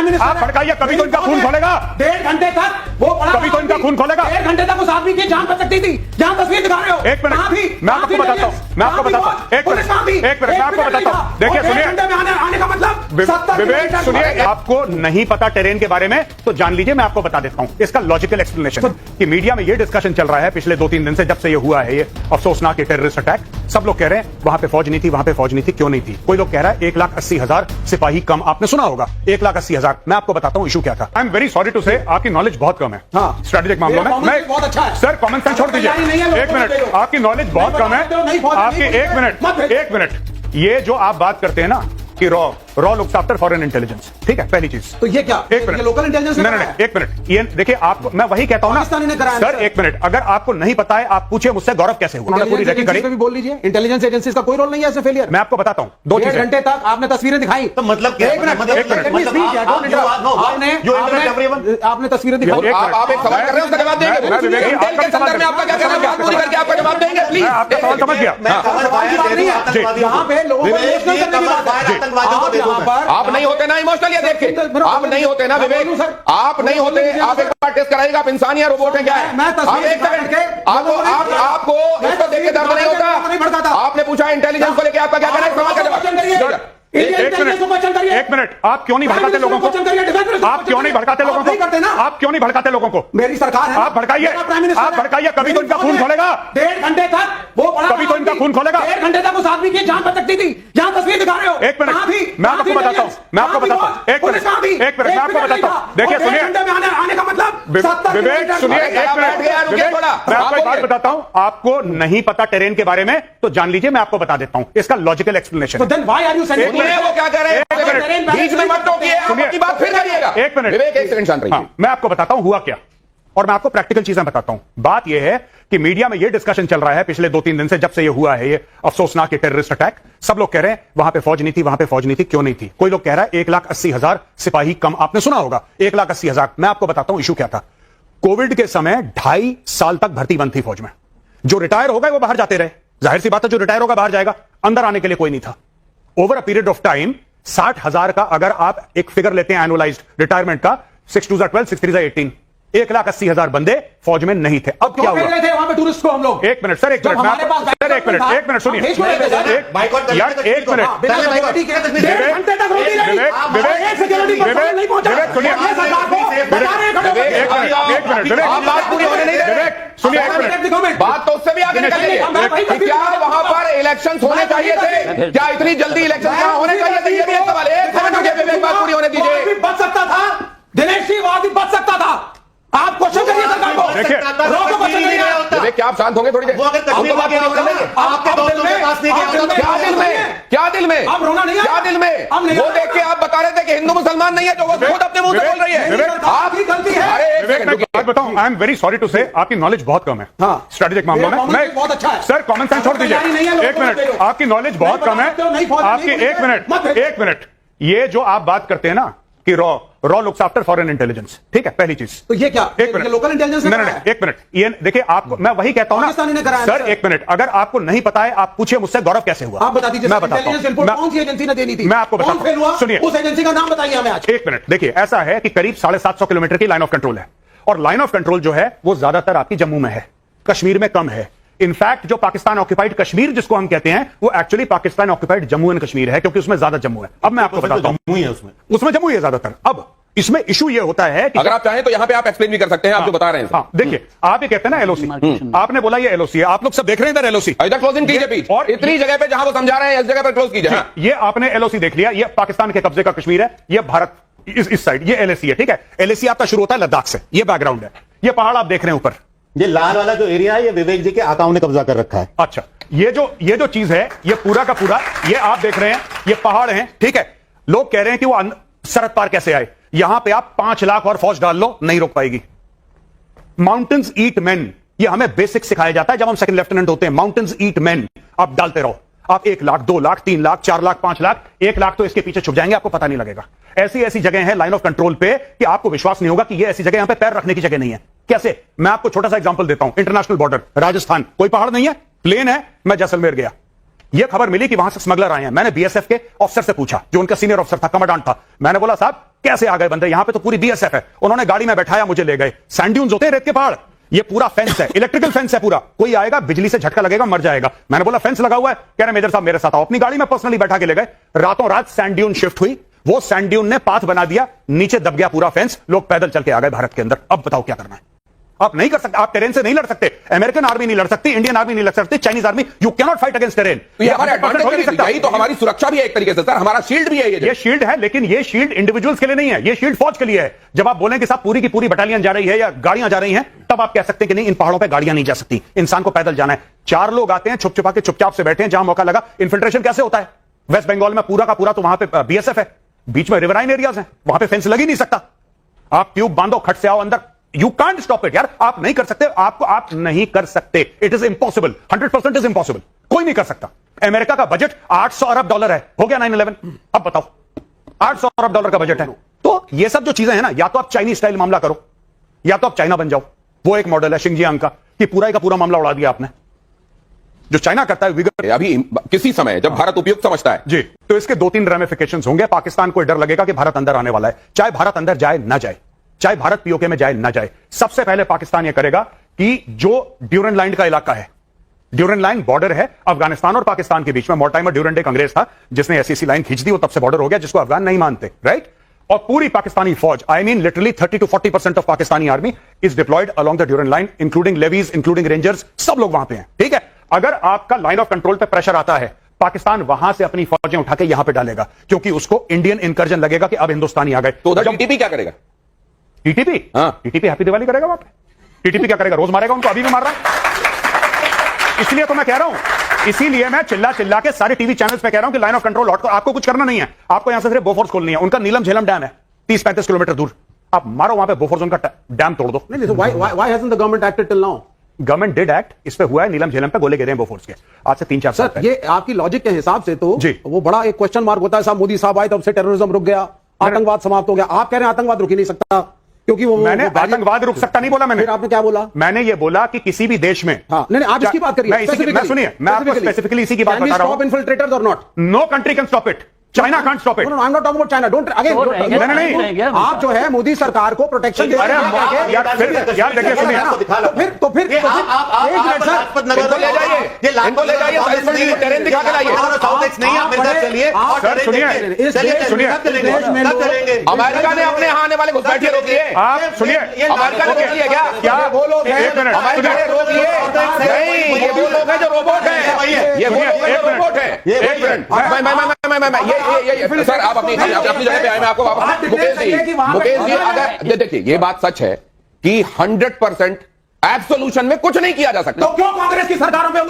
Minister आप भड़काइए, कभी तो इनका खून खोलेगा। 1.5 घंटे तक वो कभी तो इनका खून खोलेगा। 1.5 घंटे तक उस आदमी की जान बच सकती थी। जहां तस्वीर दिखा रहे हो, एक मिनट, मैं आपको बताता हूं, मैं आपको बताता हूं, एक मिनट मैं आपको बताता हूं। देखिए सुनिए, आने का मतलब विवेक सुनिए, आपको नहीं पता टेरेन के बारे में तो जान लीजिए, मैं आपको बता देता हूं इसका लॉजिकल एक्सप्लेनेशन कि मीडिया में ये डिस्कशन चल रहा है पिछले 2-3 दिन से, जब से ये हुआ है ये अफसोसनाक टेररिस्ट अटैक। सब लोग कह रहे हैं वहां पे फौज नहीं थी, वहां पे फौज नहीं थी, क्यों नहीं थी। कोई लोग कह रहा है 1,80,000 सिपाही कम, आपने सुना होगा 1,80,000। मैं आपको बताता हूं इशू क्या था। I am very sorry to say, आपकी नॉलेज बहुत कम है स्ट्रेटेजिक मामलों में। मैं बहुत अच्छा है सर, कॉमन सेंस छोड़ दीजिए, एक मिनट, आपकी नॉलेज बहुत कम है आपकी। एक मिनट, ये जो आप बात करते हैं ना कि raw looks after foreign intelligence, ठीक है, पहली चीज। तो ये क्या, एक मिनट, लोकल इंटेलिजेंस? नहीं, एक मिनट, ये देखिए, आपको मैं वही कहता हूं ना सर, एक मिनट, अगर आपको नहीं पता है आप पूछिए मुझसे गौरव कैसे हुआ, पूरी रेकी भी बोल लीजिए। इंटेलिजेंस एजेंसीज का कोई रोल नहीं है ऐसे फेलियर। मैं आपको बताता हूं, 2 घंटे तक आपने तस्वीरें दिखाई, तो मतलब एक मिनट, आपने तस्वीरें दिखाई। आप एक सवाल कर रहे हैं, उसका जवाब देंगे। आपका क्या कहना है, बात पूरी करके आपका जवाब देंगे प्लीज। आपका सवाल समझ गया। यहाँ पे लोगों को इमोशनल करने की बात है। आप नहीं होते ना इमोशनल, ये देख के आप नहीं होते ना विवेक, आप नहीं होते। आप एक बार टेस्ट कराइएगा, आप इंसान या रोबोट है क्या है? आप एक सेकंड, आपको इसको देख के दर्द नहीं होता? आपने पूछा इंटेलिजेंस को लेके आपका क्या कहना है, सवाल का जवाब। एक मिनट, आप क्यों नहीं भड़काते लोगों को? आप क्यों नहीं भड़काते लोगों को? आप क्यों नहीं भड़काते लोगों को? मेरी सरकार है, आप भड़काइए, कभी तो इनका खून खोलेगा। 1.5 घंटे तक वो कभी तो इनका खून खोलेगा। 1.5 घंटे तक उस आदमी की जान बच सकती थी। जहां तस्वीर दिखा रहे हो, एक मिनट, मैं आपको बताता हूं, मैं आपको बताता हूं, एक मिनट मैं आपको बताता हूं। देखिए सुनिए, आने का मतलब विवेक सुनिए, एक मिनट, मैं आपको एक बात बताता हूं, आपको नहीं पता टेरेन के बारे में तो जान लीजिए, मैं आपको बता देता हूं इसका logical explanation. Then why are you saying? वो क्या कह रहे हैं, बीच में मत टोकिए, अपनी बात फिर करिएगा। एक मिनट विवेक, एक सेकंड शांत रहिए। मैं आपको बताता हूं हुआ क्या, और मैं आपको प्रैक्टिकल चीजें बताता हूं। बात यह है कि मीडिया में यह डिस्कशन चल रहा है पिछले 2-3 दिन से, जब से यह हुआ है ये अफसोसनाक टेररिस्ट अटैक। सब लोग कह रहे हैं वहां पे फौज नहीं थी, वहां पे फौज नहीं थी, क्यों नहीं थी। कोई लोग कह रहा है 1,80,000 सिपाही कम, आपने सुना होगा 1,80,000। मैं आपको बताता हूं इशू क्या था। कोविड के समय 2.5 साल तक भर्ती बंद थी फौज में। जो रिटायर हो गए वो बाहर जाते रहे, जाहिर सी बात है, जो रिटायर होगा बाहर जाएगा, अंदर आने के लिए कोई नहीं था। Over a period of time 60,000 का अगर आप एक फिगर लेते हैं एनुअलाइज्ड रिटायरमेंट का, 6 2 12, 6 3 18, 1,80,000 बंदे फौज में नहीं थे। अब क्या हुआ? वहां पे टूरिस्ट को हम लोग, एक मिनट सर, एक मिनट सुनिए, एक मिनट, बात तो उससे भी आगे निकलेगी। क्या वहां पर इलेक्शन होने चाहिए थे? क्या इतनी जल्दी इलेक्शन होने चाहिए थे? ये भी एक सवाल है। विवेक, बात पूरी होने दीजिए। बच सकता था, दिनेश जी वादी बच सकता था। आप क्वेश्चन करिए सरकार को, देखिए, विवेक, क्या आप शांत होंगे थोड़ी देर? क्या दिल में अब रोना नहीं है, क्या दिल में? वो देख के आप बता रहे थे कि हिंदू मुसलमान नहीं है, जो वो खुद अपने मुंह से बोल रही है। आपकी गलती है। विवेक, मैं बात बताऊं, I am very sorry to say, आपकी नॉलेज बहुत कम है स्ट्रेटेजिक मामलों में। मैं बहुत अच्छा है सर, कॉमन सेंस छोड़ दीजिए, एक मिनट, आपकी नॉलेज बहुत कम है आपकी। एक मिनट, ये जो आप बात करते हैं ना कि raw looks after foreign intelligence, ठीक है, पहली चीज। तो ये क्या, एक मिनट, लोकल इंटेलिजेंस? नहीं, एक मिनट, ये देखिए, आपको मैं वही कहता हूं ना सर, एक मिनट, अगर आपको नहीं पता है आप पूछिए मुझसे गौरव कैसे हुआ। आप बता दीजिए, मैं बताता हूं, कौन सी एजेंसी ने देनी थी? मैं आपको बताता हूं, सुनिए, उस एजेंसी का नाम बताइए हमें आज। एक मिनट, देखिए, ऐसा है कि करीब 750 किलोमीटर की लाइन ऑफ कंट्रोल है, और लाइन ऑफ कंट्रोल जो है वो ज्यादातर आपकी जम्मू में है, कश्मीर में कम है। इनफैक्ट जो पाकिस्तान ऑक्यूपाइड कश्मीर जिसको हम कहते हैं, वो actually Pakistan occupied Jammu and Kashmir है, क्योंकि उसमें ज्यादा जम्मू है। अब मैं आपको बताता हूं, उसमें जम्मू है ज्यादातर। अब इसमें इशू ये होता है कि अगर आप चाहें तो यहां पे आप एक्सप्लेन भी कर सकते हैं, आप जो बता रहे हैं। देखिए, आप ये कहते हैं ना एलओसी, आपने बोला ये एलओसी है, आप लोग सब देख रहे हैं इधर एलओसी, इधर क्लोजिंग कीजिए प्लीज, और इतनी जगह पे जहां वो समझा रहे हैं इस जगह पर क्लोज कीजिए। ये आपने एलओसी देख लिया, ये पाकिस्तान के कब्जे का कश्मीर है, ये भारत इस साइड, ये एलएसी है, ठीक है। एलएसी आपका शुरू होता है लद्दाख से, ये बैकग्राउंड है। ये पहाड़ आप देख रहे हैं ऊपर, ये लाल वाला जो एरिया है, ये विवेक जी के आकाओं ने कब्जा कर रखा है। अच्छा, ये जो चीज है, ये पूरा का पूरा, ये आप देख रहे हैं, ये पहाड़ हैं, ठीक है। लोग कह रहे हैं कि वो सरहद पार कैसे आए। यहां पे आप 5 लाख और फौज डाल लो, नहीं रोक पाएगी। माउंटेन्स ईट मैन, ये हमें बेसिक सिखाया जाता है जब हम सेकंड लेफ्टिनेंट होते हैं। माउंटेन्स ईट मैन, आप डालते रहो, आप 1 लाख, 2 लाख, 3 लाख, 4 लाख, 5 लाख, 1 लाख तो इसके पीछे छुप जाएंगे, आपको पता नहीं लगेगा। ऐसी ऐसी जगह है लाइन ऑफ कंट्रोल पे कि आपको विश्वास नहीं होगा कि ये ऐसी जगह यहां पे पैर रखने की जगह नहीं है। कैसे? मैं आपको छोटा सा एग्जांपल देता हूं। इंटरनेशनल बॉर्डर राजस्थान, कोई पहाड़ नहीं है, प्लेन है। मैं जैसलमेर गया, यह खबर मिली कि वहां से स्मगलर आए हैं। मैंने बीएसएफ के ऑफिसर से पूछा, जो उनका सीनियर ऑफिसर था, कमांडेंट था। मैंने बोला साहब कैसे आ गए बंदे, यहां पे तो पूरी बीएसएफ है। उन्होंने गाड़ी में बैठाया, मुझे ले गए। सैंड ड्यून्स होते हैं, रेत के पहाड़, ये पूरा फेंस है, इलेक्ट्रिकल फेंस है पूरा। कोई आएगा बिजली से झटका लगेगा, मर जाएगा। मैंने बोला फेंस लगा हुआ है। कह रहे मेजर साहब मेरे साथ आओ। अपनी गाड़ी में पर्सनली बैठा के ले गए। रातों रात सैंड ड्यून शिफ्ट हुई, वो सैंड ड्यून ने पाथ बना दिया, नीचे दब गया पूरा फेंस, लोग पैदल चल के आ गए भारत के अंदर। अब बताओ क्या करना है? आप नहीं कर सकते, आप टेरेन से नहीं लड़ सकते। अमेरिकन आर्मी नहीं लड़ सकती, इंडियन आर्मी नहीं लड़ सकती, Chinese army, you can not fight against terrain. ये हमारा एडवांटेज हो नहीं सकता। यही तो हमारी सुरक्षा भी है एक तरीके से सर, हमारा शील्ड भी है ये शील्ड है, लेकिन ये शील्ड इंडिविजुअल्स के लिए नहीं है, ये शील्ड फौज के लिए है। जब आप बोलें कि साहब पूरी की पूरी बटालियन जा रही है या गाड़ियां जा रही हैं, तब आप कह सकते हैं कि नहीं इन पहाड़ों पर गाड़ियां नहीं जा सकती, इंसान को पैदल जाना है। 4 लोग आते हैं, छुप छुपा के चुपचाप से बैठे हैं, जहां मौका लगा। इन्फिल्ट्रेशन कैसे होता है? वेस्ट बंगाल में पूरा का पूरा तो वहां पे बीएसएफ है, बीच में रिवराइन एरियाज हैं, वहां पे फेंस लग ही नहीं सकता। आप ट्यूब बांधो, खट से आओ अंदर, यू कांट स्टॉप इट यार। आप नहीं कर सकते, आप नहीं कर सकते। It is impossible, 100% is impossible. कोई नहीं कर सकता। अमेरिका का बजट $800 अरब है, हो गया 9/11। अब बताओ, $800 अरब का बजट है। तो ये सब जो चीजें हैं ना, या तो आप चाइनीज स्टाइल मामला करो, या तो आप चाइना बन जाओ। वो एक मॉडल है शिंगजियांग का, कि पूरा का पूरा मामला उड़ा दिया आपने। जो चाइना करता है विगर, अभी किसी समय जब भारत उपयुक्त समझता है जी, तो इसके 2-3 रेमिफिकेशंस होंगे। पाकिस्तान को डर लगेगा कि भारत अंदर आने वाला है, चाहे भारत अंदर जाए ना जाए, चाहे भारत पीओके में जाए ना जाए। सबसे पहले पाकिस्तान यह करेगा कि जो ड्यूरन लाइन का इलाका है, ड्यूरन लाइन बॉर्डर है अफगानिस्तान और पाकिस्तान के बीच में। मोर्टाइमर ड्यूरन एक अंग्रेज था जिसने ऐसी लाइन खींच दी, वो तब से बॉर्डर हो गया, जिसको अफगान नहीं मानते, राइट। और पूरी पाकिस्तानी फौज, I mean literally 30 to 40% of Pakistani army is deployed along the Durand line, including levies, including rangers, सब लोग वहां पे हैं, ठीक है। अगर आपका लाइन ऑफ कंट्रोल पे प्रेशर आता है, पाकिस्तान वहां से अपनी फौजें उठा के यहां पे डालेगा, क्योंकि उसको इंडियन इंकर्जन लगेगा कि अब हिंदुस्तानी आ गए। तो उधर टीटीपी क्या करेगा? टीटीपी, हाँ, टीटीपी हैप्पी दिवाली करेगा वहां पे। टीटीपी क्या करेगा? रोज मारेगा उनको, अभी भी मार रहा है। इसलिए तो मैं कह रहा हूं, इसीलिए मैं चिल्ला चिल्ला के सारे टीवी चैनल्स पे कह रहा हूं कि लाइन ऑफ कंट्रोल हॉट, आपको कुछ करना नहीं है। आपको यहां से सिर्फ बोफोर्स खोलनी है। उनका नीलम झेलम डैम है 30-35 किलोमीटर दूर, आप मारो वहां पे बोफोर्स, उनका डैम तोड़ दो। Why hasn't the government acted till now? Government did act, इस पे हुआ है, नीलम झेलम पे गोले गिरे हैं बोफोर्स के, आज से 3-4 साल सर। ये आपकी लॉजिक के हिसाब से तो जी, वो बड़ा एक क्वेश्चन मार्क होता है। साहब मोदी साहब आए तब से टेररिज्म रुक गया, आतंकवाद समाप्त हो गया। आप कह रहे हैं आतंकवाद रुक ही नहीं सकता, क्योंकि वो मैंने आतंकवाद रुक सकता नहीं बोला। मैंने, फिर आपने क्या बोला? मैंने ये बोला कि किसी भी देश में, हाँ, नहीं आप इसकी बात करिए, मैं सुनिए, मैं आपको स्पेसिफिकली इसी की बात बता रहा हूं। इन्फिल्ट्रेटर्स और not, no country can stop it, China can't stop it. I am not talking about China, don't again. नहीं, आप जो है मोदी सरकार को प्रोटेक्शन दे रहे हैं। यार देखिए, सुनिए, तो फिर ले जाइए, ये लाखों ले जाइए, टेरेन दिखा के लाइए। सर सुनिए, अमेरिका ने अपने यहाँ आने वाले घुसपैठिए रोक लिए। आप सुनिए, अमेरिका ने रोक लिया क्या? वो लोग अमेरिका ने रोक लिए नहीं, ये वो लोग हैं जो रोबोट हैं, ये वो लोग हैं जो रोबोट हैं। एक मिनट, ये सर आप अपनी जगह पे आए, मैं आपको वापस। मुकेश जी अगर देखिए, ये बात सच है कि 100% एब्सोल्यूशन में कुछ नहीं किया जा सकता। तो क्यों कांग्रेस की सरकारों में